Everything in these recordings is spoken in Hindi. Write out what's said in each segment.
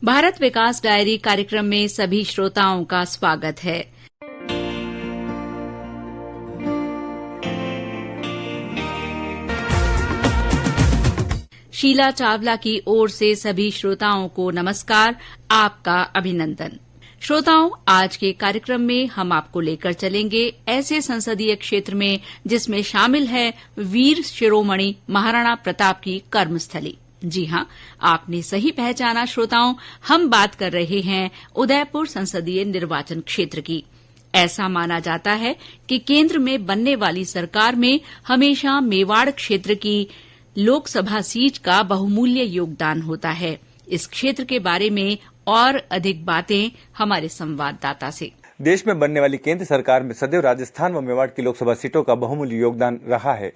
भारत विकास डायरी कार्यक्रम में सभी श्रोताओं का स्वागत है। शीला चावला की ओर से सभी श्रोताओं को नमस्कार, आपका अभिनंदन। श्रोताओं, आज के कार्यक्रम में हम आपको लेकर चलेंगे ऐसे संसदीय क्षेत्र में जिसमें शामिल है वीर शिरोमणि महाराणा प्रताप की कर्मस्थली। जी हां, आपने सही पहचाना श्रोताओं, हम बात कर रहे हैं उदयपुर संसदीय निर्वाचन क्षेत्र की। ऐसा माना जाता है कि केंद्र में बनने वाली सरकार में हमेशा मेवाड़ क्षेत्र की लोकसभा सीट का बहुमूल्य योगदान होता है। इस क्षेत्र के बारे में और अधिक बातें हमारे संवाददाता से। देश में बनने वाली केंद्र सरकार में सदैव राजस्थान व मेवाड़ की लोकसभा सीटों का बहुमूल्य योगदान रहा है।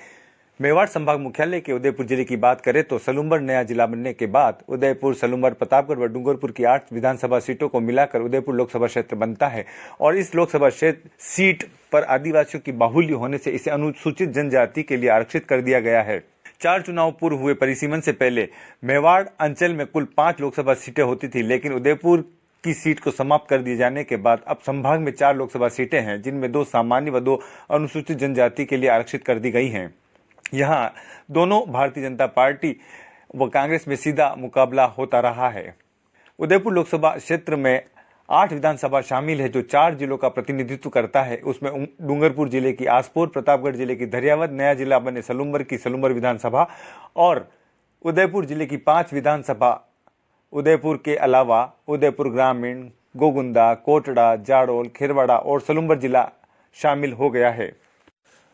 मेवाड़ संभाग मुख्यालय के उदयपुर जिले की बात करें तो सलूम्बर नया जिला बनने के बाद उदयपुर, सलूम्बर, प्रतापगढ़ व डूंगरपुर की 8 विधानसभा सीटों को मिलाकर उदयपुर लोकसभा क्षेत्र बनता है और इस लोकसभा क्षेत्र सीट पर आदिवासियों की बाहुल्य होने से इसे अनुसूचित जनजाति के लिए आरक्षित कर दिया गया है। 4 चुनाव पूर्व हुए परिसीमन से पहले मेवाड़ अंचल में कुल 5 लोकसभा सीटें होती थी, लेकिन उदयपुर की सीट को समाप्त कर दिए जाने के बाद अब संभाग में 4 लोकसभा सीटें हैं, जिनमें 2 सामान्य व 2 अनुसूचित जनजाति के लिए आरक्षित कर दी गई हैं। यहाँ दोनों भारतीय जनता पार्टी व कांग्रेस में सीधा मुकाबला होता रहा है। उदयपुर लोकसभा क्षेत्र में 8 विधानसभा शामिल है, जो 4 जिलों का प्रतिनिधित्व करता है। उसमें डूंगरपुर जिले की आसपुर, प्रतापगढ़ जिले की धरियावद, नया जिला बने सलूम्बर की सलूम्बर विधानसभा और उदयपुर जिले की 5 विधानसभा उदयपुर के अलावा उदयपुर ग्रामीण, गोगुंदा, कोटड़ा, जाडोल, खिरवाड़ा और सलूम्बर जिला शामिल हो गया है।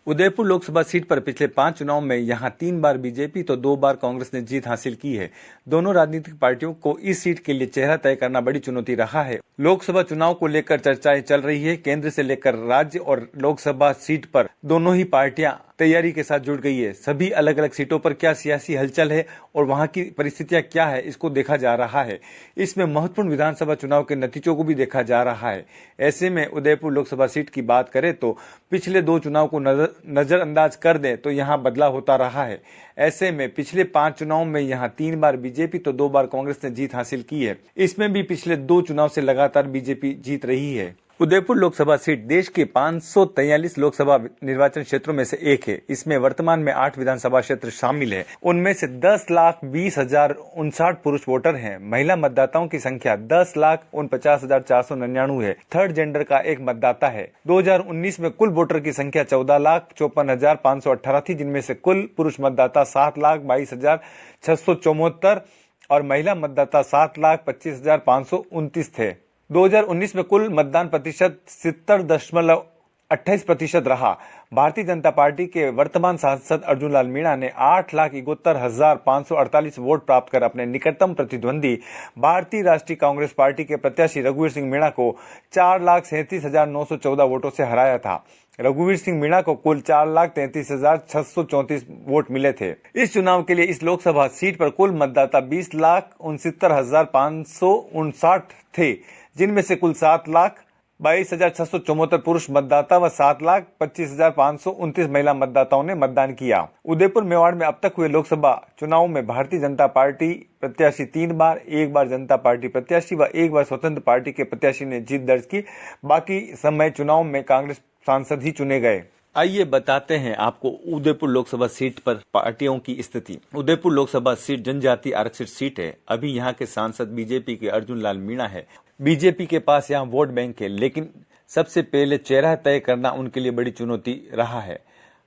उदयपुर लोकसभा सीट पर पिछले 5 चुनाव में यहां 3 बार बीजेपी तो 2 बार कांग्रेस ने जीत हासिल की है। दोनों राजनीतिक पार्टियों को इस सीट के लिए चेहरा तय करना बड़ी चुनौती रहा है। लोकसभा चुनाव को लेकर चर्चाएं चल रही है। केंद्र से लेकर राज्य और लोकसभा सीट पर दोनों ही पार्टियां तैयारी के साथ जुट गई है। सभी अलग अलग सीटों पर क्या सियासी हलचल है और वहां की परिस्थितियां क्या है, इसको देखा जा रहा है। इसमें महत्वपूर्ण विधानसभा चुनाव के नतीजों को भी देखा जा रहा है। ऐसे में उदयपुर लोकसभा सीट की बात करें तो पिछले 2 चुनाव को नजरअंदाज कर दें तो यहाँ बदलाव होता रहा है। ऐसे में पिछले 5 चुनाव में यहाँ 3 बार बीजेपी तो 2 बार कांग्रेस ने जीत हासिल की है। इसमें भी पिछले 2 चुनाव से लगातार बीजेपी जीत रही है। उदयपुर लोकसभा सीट देश के 543 लोकसभा निर्वाचन क्षेत्रों में से एक है। इसमें वर्तमान में 8 विधानसभा क्षेत्र शामिल है। उनमें से 10,20,059 पुरुष वोटर हैं। महिला मतदाताओं की संख्या 10,49,499 है। थर्ड जेंडर का एक मतदाता है। 2019 में कुल वोटर की संख्या 14,54,518 थी, जिनमें से कुल पुरुष मतदाता 7,22,674 और महिला मतदाता 7,25,529 थे। 2019 में कुल मतदान प्रतिशत 70.28% रहा। भारतीय जनता पार्टी के वर्तमान सांसद अर्जुन लाल मीणा ने 8,71,548 वोट प्राप्त कर अपने निकटतम प्रतिद्वंदी भारतीय राष्ट्रीय कांग्रेस पार्टी के प्रत्याशी रघुवीर सिंह मीणा को 4,37,914 वोटों से हराया था। रघुवीर सिंह मीणा को कुल 4,33,634 वोट मिले थे। इस चुनाव के लिए इस लोकसभा सीट पर कुल मतदाता 20,69,559 थे, जिनमें से कुल 7,22,674 पुरुष मतदाता व 7,25,529 महिला मतदाताओं ने मतदान किया। उदयपुर मेवाड़ में अब तक हुए लोकसभा चुनाव में भारतीय जनता पार्टी प्रत्याशी 3 बार, 1 बार जनता पार्टी प्रत्याशी व 1 बार स्वतंत्र पार्टी के प्रत्याशी ने जीत दर्ज की। बाकी समय चुनाव में कांग्रेस सांसद ही चुने गए। आइए बताते हैं आपको उदयपुर लोकसभा सीट पर पार्टियों की स्थिति। उदयपुर लोकसभा सीट जनजाति आरक्षित सीट है। अभी यहाँ के सांसद बीजेपी के अर्जुन लाल मीणा है। बीजेपी के पास यहाँ वोट बैंक है, लेकिन सबसे पहले चेहरा तय करना उनके लिए बड़ी चुनौती रहा है।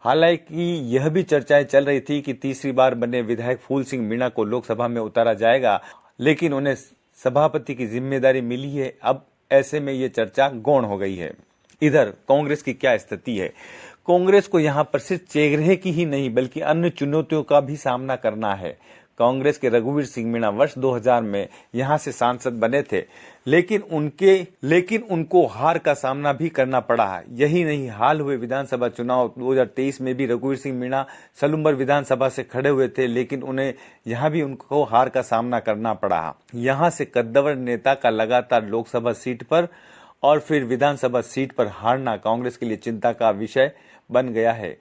हालांकि यह भी चर्चाएं चल रही थी कि तीसरी बार बने विधायक फूल सिंह मीणा को लोकसभा में उतारा जाएगा, लेकिन उन्हें सभापति की जिम्मेदारी मिली है। अब ऐसे में ये चर्चा गौण हो गई है। इधर कांग्रेस की क्या स्थिति है? कांग्रेस को यहाँ पर सिर्फ चेहरे की ही नहीं बल्कि अन्य चुनौतियों का भी सामना करना है। कांग्रेस के रघुवीर सिंह मीणा वर्ष 2000 में यहां से सांसद बने थे, लेकिन उनको हार का सामना भी करना पड़ा है। यही नहीं, हाल हुए विधानसभा चुनाव 2023 में भी रघुवीर सिंह मीणा सलूम्बर विधानसभा से खड़े हुए थे, लेकिन उन्हें यहां भी उनको हार का सामना करना पड़ा। यहां से कद्दावर नेता का लगातार लोकसभा सीट पर और फिर विधानसभा सीट पर हारना कांग्रेस के लिए चिंता का विषय बन गया है।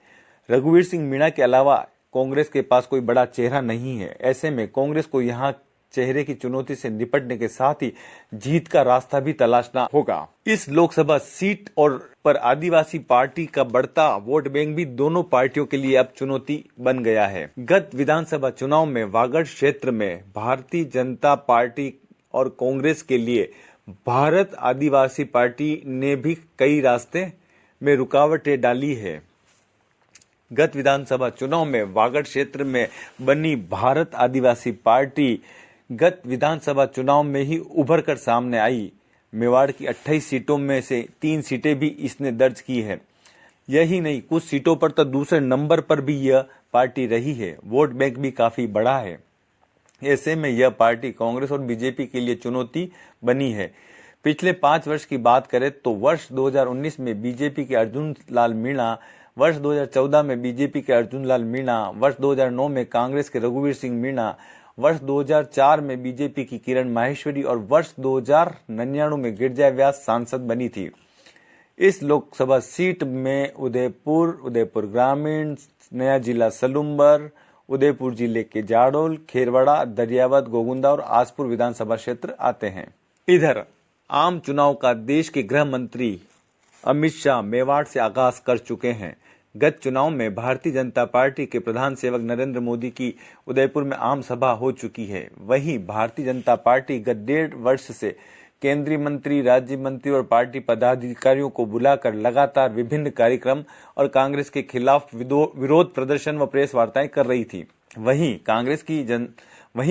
रघुवीर सिंह मीणा के अलावा कांग्रेस के पास कोई बड़ा चेहरा नहीं है। ऐसे में कांग्रेस को यहाँ चेहरे की चुनौती से निपटने के साथ ही जीत का रास्ता भी तलाशना होगा। इस लोकसभा सीट और पर आदिवासी पार्टी का बढ़ता वोट बैंक भी दोनों पार्टियों के लिए अब चुनौती बन गया है। गत विधानसभा चुनाव में वागड़ क्षेत्र में भारतीय जनता पार्टी और कांग्रेस के लिए भारत आदिवासी पार्टी ने भी कई रास्ते में रुकावटें डाली है। गत विधानसभा चुनाव में वागड़ क्षेत्र में बनी भारत आदिवासी पार्टी गत विधानसभा चुनाव में ही उभर कर सामने आई। मेवाड़ की 28 सीटों में से 3 सीटें भी इसने दर्ज की है। यही नहीं, कुछ सीटों पर तो दूसरे नंबर पर भी यह पार्टी रही है। वोट बैंक भी काफी बड़ा है। ऐसे में यह पार्टी कांग्रेस और बीजेपी के लिए चुनौती बनी है। पिछले 5 वर्ष की बात करें तो वर्ष 2019 में बीजेपी के अर्जुन लाल मीणा, वर्ष 2014 में बीजेपी के अर्जुन लाल मीणा, वर्ष 2009 में कांग्रेस के रघुवीर सिंह मीणा, वर्ष 2004 में बीजेपी की किरण माहेश्वरी और वर्ष 2099 में गिरजा व्यास सांसद बनी थी। इस लोकसभा सीट में उदयपुर ग्रामीण, नया जिला सलुम्बर, उदयपुर जिले के जाडोल, खेरवाड़ा, दरियावद, गोगुंदा और आसपुर विधानसभा क्षेत्र आते हैं। इधर आम चुनाव का देश के गृह मंत्री अमित शाह मेवाड़ से आगाज कर चुके हैं। गत चुनाव में भारतीय जनता पार्टी के प्रधान सेवक नरेंद्र मोदी की उदयपुर में आम सभा हो चुकी है। वहीं भारतीय जनता पार्टी गत 1.5 वर्ष से केंद्रीय मंत्री, राज्य मंत्री और पार्टी पदाधिकारियों को बुलाकर लगातार विभिन्न कार्यक्रम और कांग्रेस के खिलाफ विरोध प्रदर्शन व प्रेस वार्ताएं कर रही थी। वहीं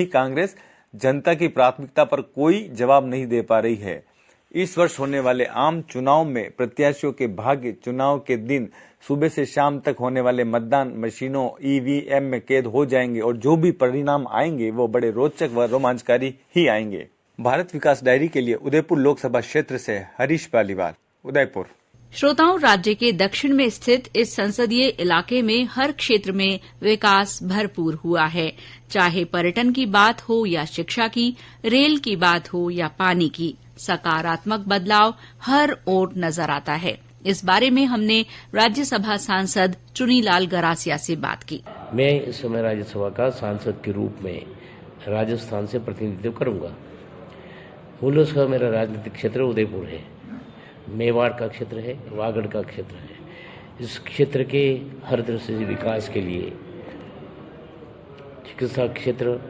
कांग्रेस जनता की प्राथमिकता पर कोई जवाब नहीं दे पा रही है। इस वर्ष होने वाले आम चुनाव में प्रत्याशियों के भाग्य चुनाव के दिन सुबह से शाम तक होने वाले मतदान मशीनों ईवीएम में कैद हो जाएंगे और जो भी परिणाम आएंगे वो बड़े रोचक व रोमांचकारी ही आएंगे। भारत विकास डायरी के लिए उदयपुर लोकसभा क्षेत्र से हरीश पालीवाल, उदयपुर। श्रोताओं, राज्य के दक्षिण में स्थित इस संसदीय इलाके में हर क्षेत्र में विकास भरपूर हुआ है। चाहे पर्यटन की बात हो या शिक्षा की, रेल की बात हो या पानी की, सकारात्मक बदलाव हर ओर नजर आता है। इस बारे में हमने राज्यसभा सांसद चुनीलाल गरासिया से बात की। मैं इस समय राज्यसभा का सांसद के रूप में राजस्थान से प्रतिनिधित्व करूंगा। मूलतः मेरा राजनीतिक क्षेत्र उदयपुर है, मेवाड़ का क्षेत्र है, वागड़ का क्षेत्र है। इस क्षेत्र के हर तरह से विकास के लिए चिकित्सा क्षेत्र,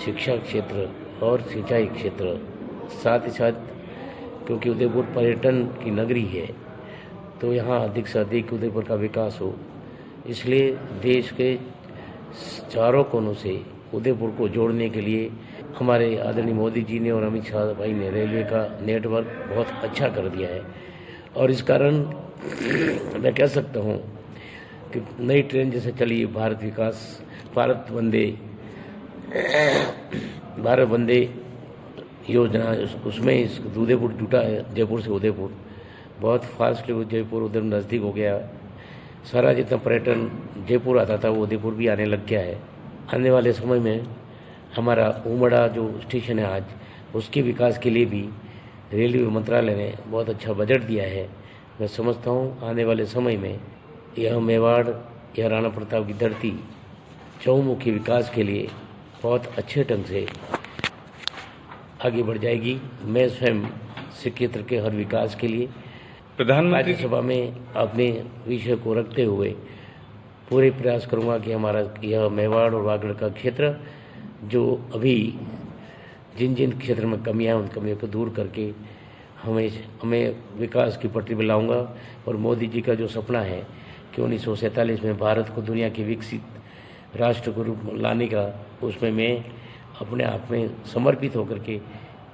शिक्षा क्षेत्र और सिंचाई क्षेत्र, साथ ही साथ क्योंकि उदयपुर पर्यटन की नगरी है तो यहाँ अधिक से अधिक उदयपुर का विकास हो, इसलिए देश के चारों कोनों से उदयपुर को जोड़ने के लिए हमारे आदरणीय मोदी जी ने और अमित शाह भाई ने रेलवे का नेटवर्क बहुत अच्छा कर दिया है। और इस कारण मैं कह सकता हूँ कि नई ट्रेन जैसे चली भारत वंदे योजना, उसमें इस उदयपुर जुटा है। जयपुर से उदयपुर बहुत फास्ट जयपुर उधर नज़दीक हो गया। सारा जितना पर्यटन जयपुर आता था वो उदयपुर भी आने लग गया है। आने वाले समय में हमारा उमड़ा जो स्टेशन है आज, उसके विकास के लिए भी रेलवे मंत्रालय ने बहुत अच्छा बजट दिया है। मैं समझता हूँ आने वाले समय में यह मेवाड़ या राणा प्रताप की धरती चौमुखी विकास के लिए बहुत अच्छे ढंग से आगे बढ़ जाएगी। मैं स्वयं इस क्षेत्र के हर विकास के लिए प्रधानमंत्री राज्यसभा में अपने विषय को रखते हुए पूरे प्रयास करूंगा कि हमारा यह मेवाड़ और वागड़ का क्षेत्र जो अभी जिन क्षेत्र में कमियां हैं उन कमियों को दूर करके हमें विकास की पटरी पर लाऊंगा। और मोदी जी का जो सपना है कि 1947 में भारत को दुनिया के विकसित राष्ट्र को रूप में लाने का, उसमें मैं अपने आप में समर्पित होकर के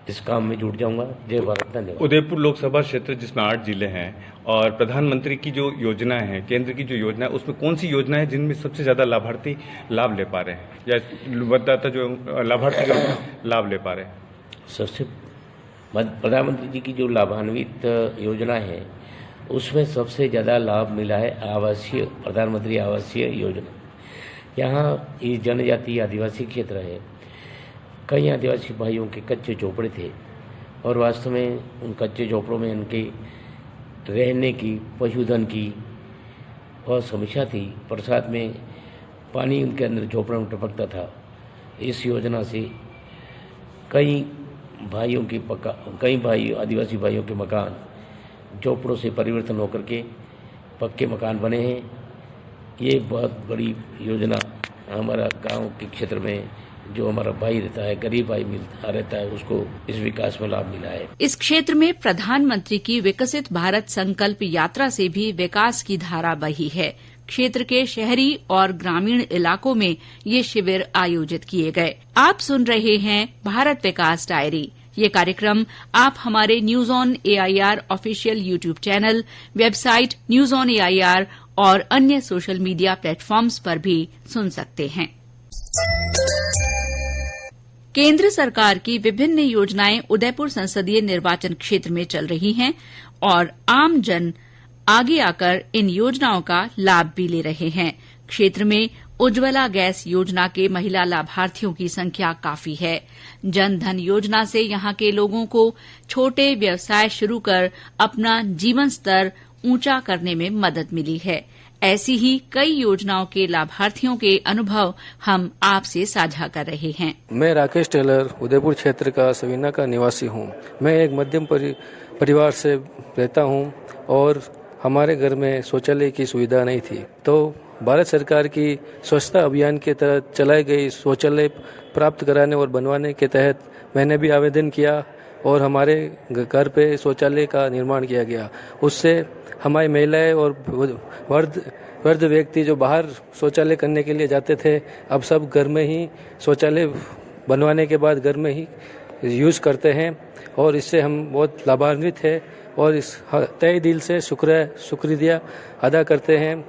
इस काम में जुट जाऊंगा। जय भारत, धन्यवाद। उदयपुर लोकसभा क्षेत्र जिसमें 8 जिले हैं और प्रधानमंत्री की जो योजना है, केंद्र की जो योजना है, उसमें कौन सी योजना है जिनमें सबसे ज्यादा लाभार्थी लाभ ले पा रहे हैं या मतदाता जो लाभार्थी जो लाभ ले पा रहे हैं? सबसे प्रधानमंत्री जी की जो लाभान्वित योजना है उसमें सबसे ज़्यादा लाभ मिला है प्रधानमंत्री आवासीय योजना। यहाँ ये जनजाति आदिवासी क्षेत्र है। कई आदिवासी भाइयों के कच्चे झोपड़े थे और वास्तव में उन कच्चे झोपड़ों में उनके रहने की, पशुधन की बहुत समस्या थी। बरसात में पानी उनके अंदर झोपड़ों में टपकता था। इस योजना से कई आदिवासी भाइयों के मकान झोपड़ों से परिवर्तन होकर के पक्के मकान बने हैं। ये बहुत बड़ी योजना हमारा गांव के क्षेत्र में जो हमारा भाई रहता है, गरीब भाई रहता है, उसको इस विकास में लाभ मिला है। इस क्षेत्र में प्रधानमंत्री की विकसित भारत संकल्प यात्रा से भी विकास की धारा बही है। क्षेत्र के शहरी और ग्रामीण इलाकों में ये शिविर आयोजित किए गए। आप सुन रहे हैं भारत विकास डायरी। ये कार्यक्रम आप हमारे news on AIR official YouTube channel, website news on AIR और अन्य सोशल मीडिया प्लेटफॉर्म्स पर भी सुन सकते हैं। केंद्र सरकार की विभिन्न योजनाएं उदयपुर संसदीय निर्वाचन क्षेत्र में चल रही हैं और आम जन आगे आकर इन योजनाओं का लाभ भी ले रहे हैं। क्षेत्र में उज्ज्वला गैस योजना के महिला लाभार्थियों की संख्या काफी है। जन धन योजना से यहां के लोगों को छोटे व्यवसाय शुरू कर अपना जीवन स्तर ऊंचा करने में मदद मिली है। ऐसी ही कई योजनाओं के लाभार्थियों के अनुभव हम आपसे साझा कर रहे हैं। मैं राकेश टेलर उदयपुर क्षेत्र का सवीना का निवासी हूं। मैं एक मध्यम परिवार से रहता हूं और हमारे घर में शौचालय की सुविधा नहीं थी, तो भारत सरकार की स्वच्छता अभियान के तहत चलाई गई शौचालय प्राप्त कराने और बनवाने के तहत मैंने भी आवेदन किया और हमारे घर पे शौचालय का निर्माण किया गया। उससे हमारी महिलाएं और वृद्ध व्यक्ति जो बाहर शौचालय करने के लिए जाते थे, अब सब घर में ही शौचालय बनवाने के बाद घर में ही यूज करते हैं और इससे हम बहुत लाभान्वित हैं और इस तहे दिल से शुक्रिया अदा करते हैं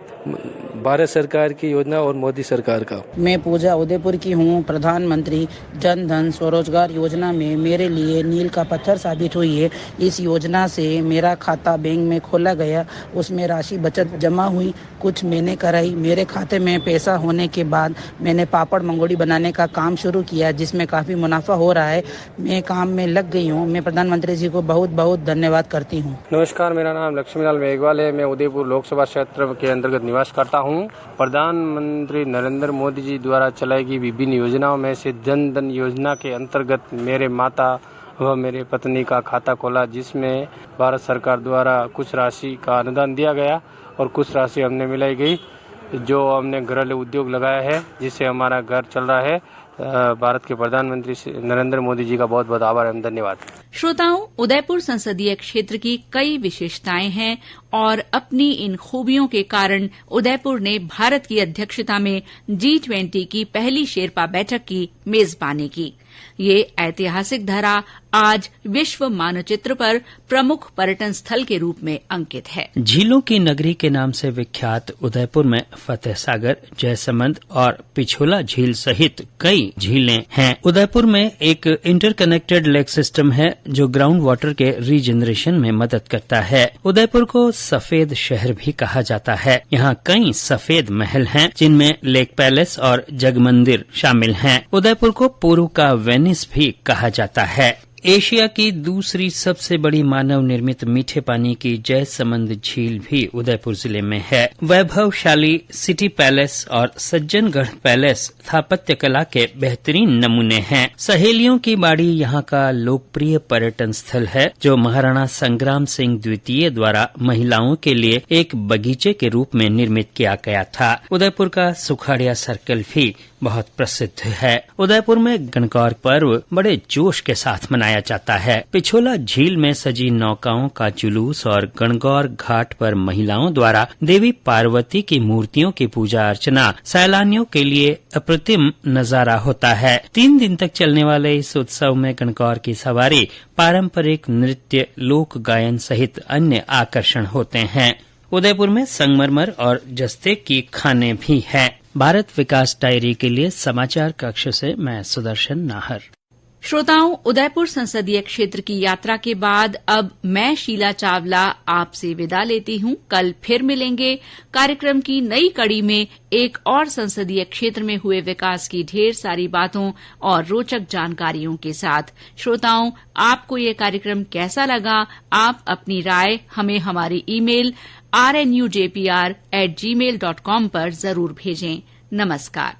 भारत सरकार की योजना और मोदी सरकार का। मैं पूजा उदयपुर की हूँ। प्रधानमंत्री जन धन स्वरोजगार योजना में मेरे लिए मील का पत्थर साबित हुई है। इस योजना से मेरा खाता बैंक में खोला गया, उसमें राशि बचत जमा हुई, कुछ मैंने कराई। मेरे खाते में पैसा होने के बाद मैंने पापड़ मंगोड़ी बनाने का काम शुरू किया, जिसमें काफी मुनाफा हो रहा है। मैं काम में लग गई हूँ। मैं प्रधानमंत्री जी को बहुत बहुत धन्यवाद करती हूँ। नमस्कार, मेरा नाम लक्ष्मीलाल मेघवाल है। मैं उदयपुर लोकसभा क्षेत्र के अंतर्गत निवास करता हूँ। प्रधानमंत्री नरेंद्र मोदी जी द्वारा चलाई गई विभिन्न योजनाओं में से जन धन योजना के अंतर्गत मेरे माता व मेरे पत्नी का खाता खोला, जिसमें भारत सरकार द्वारा कुछ राशि का अनुदान दिया गया और कुछ राशि हमने मिलाई गई, जो हमने घरेलू उद्योग लगाया है, जिससे हमारा घर चल रहा है। भारत के प्रधानमंत्री नरेंद्र मोदी जी का बहुत बहुत आभार एवं धन्यवाद। श्रोताओं, उदयपुर संसदीय क्षेत्र की कई विशेषताएं हैं और अपनी इन खूबियों के कारण उदयपुर ने भारत की अध्यक्षता में G20 की पहली शेरपा बैठक की मेजबानी की। ये ऐतिहासिक धरा आज विश्व मानचित्र पर प्रमुख पर्यटन स्थल के रूप में अंकित है। झीलों की नगरी के नाम से विख्यात उदयपुर में फतेह सागर, जयसमंद और पिछोला झील सहित कई झीलें हैं। उदयपुर में एक इंटरकनेक्टेड लेक सिस्टम है जो ग्राउंड वाटर के रीजनरेशन में मदद करता है। उदयपुर को सफेद शहर भी कहा जाता है। यहाँ कई सफेद महल हैं, जिनमें लेक पैलेस और जगमंदिर शामिल हैं। उदयपुर को पूर्व का वेनिस भी कहा जाता है। एशिया की दूसरी सबसे बड़ी मानव निर्मित मीठे पानी की जयसमंद झील भी उदयपुर जिले में है। वैभवशाली सिटी पैलेस और सज्जनगढ़ पैलेस स्थापत्य कला के बेहतरीन नमूने हैं। सहेलियों की बाड़ी यहाँ का लोकप्रिय पर्यटन स्थल है, जो महाराणा संग्राम सिंह द्वितीय द्वारा महिलाओं के लिए एक बगीचे के रूप में निर्मित किया गया था। उदयपुर का सुखाड़िया सर्कल भी बहुत प्रसिद्ध है। उदयपुर में गणगौर पर्व बड़े जोश के साथ मनाया जाता है। पिछोला झील में सजी नौकाओं का जुलूस और गणगौर घाट पर महिलाओं द्वारा देवी पार्वती की मूर्तियों की पूजा अर्चना सैलानियों के लिए अप्रतिम नजारा होता है। 3 दिन तक चलने वाले इस उत्सव में गणगौर की सवारी, पारंपरिक नृत्य, लोक गायन सहित अन्य आकर्षण होते हैं। उदयपुर में संगमरमर और जस्ते की खाने भी हैं। भारत विकास डायरी के लिए समाचार कक्ष से मैं सुदर्शन नाहर। श्रोताओं, उदयपुर संसदीय क्षेत्र की यात्रा के बाद अब मैं शीला चावला आपसे विदा लेती हूं। कल फिर मिलेंगे कार्यक्रम की नई कड़ी में एक और संसदीय क्षेत्र में हुए विकास की ढेर सारी बातों और रोचक जानकारियों के साथ। श्रोताओं, आपको ये कार्यक्रम कैसा लगा? आप अपनी राय हमें हमारी email rnujpr@gmail.com पर जरूर भेजें। नमस्कार।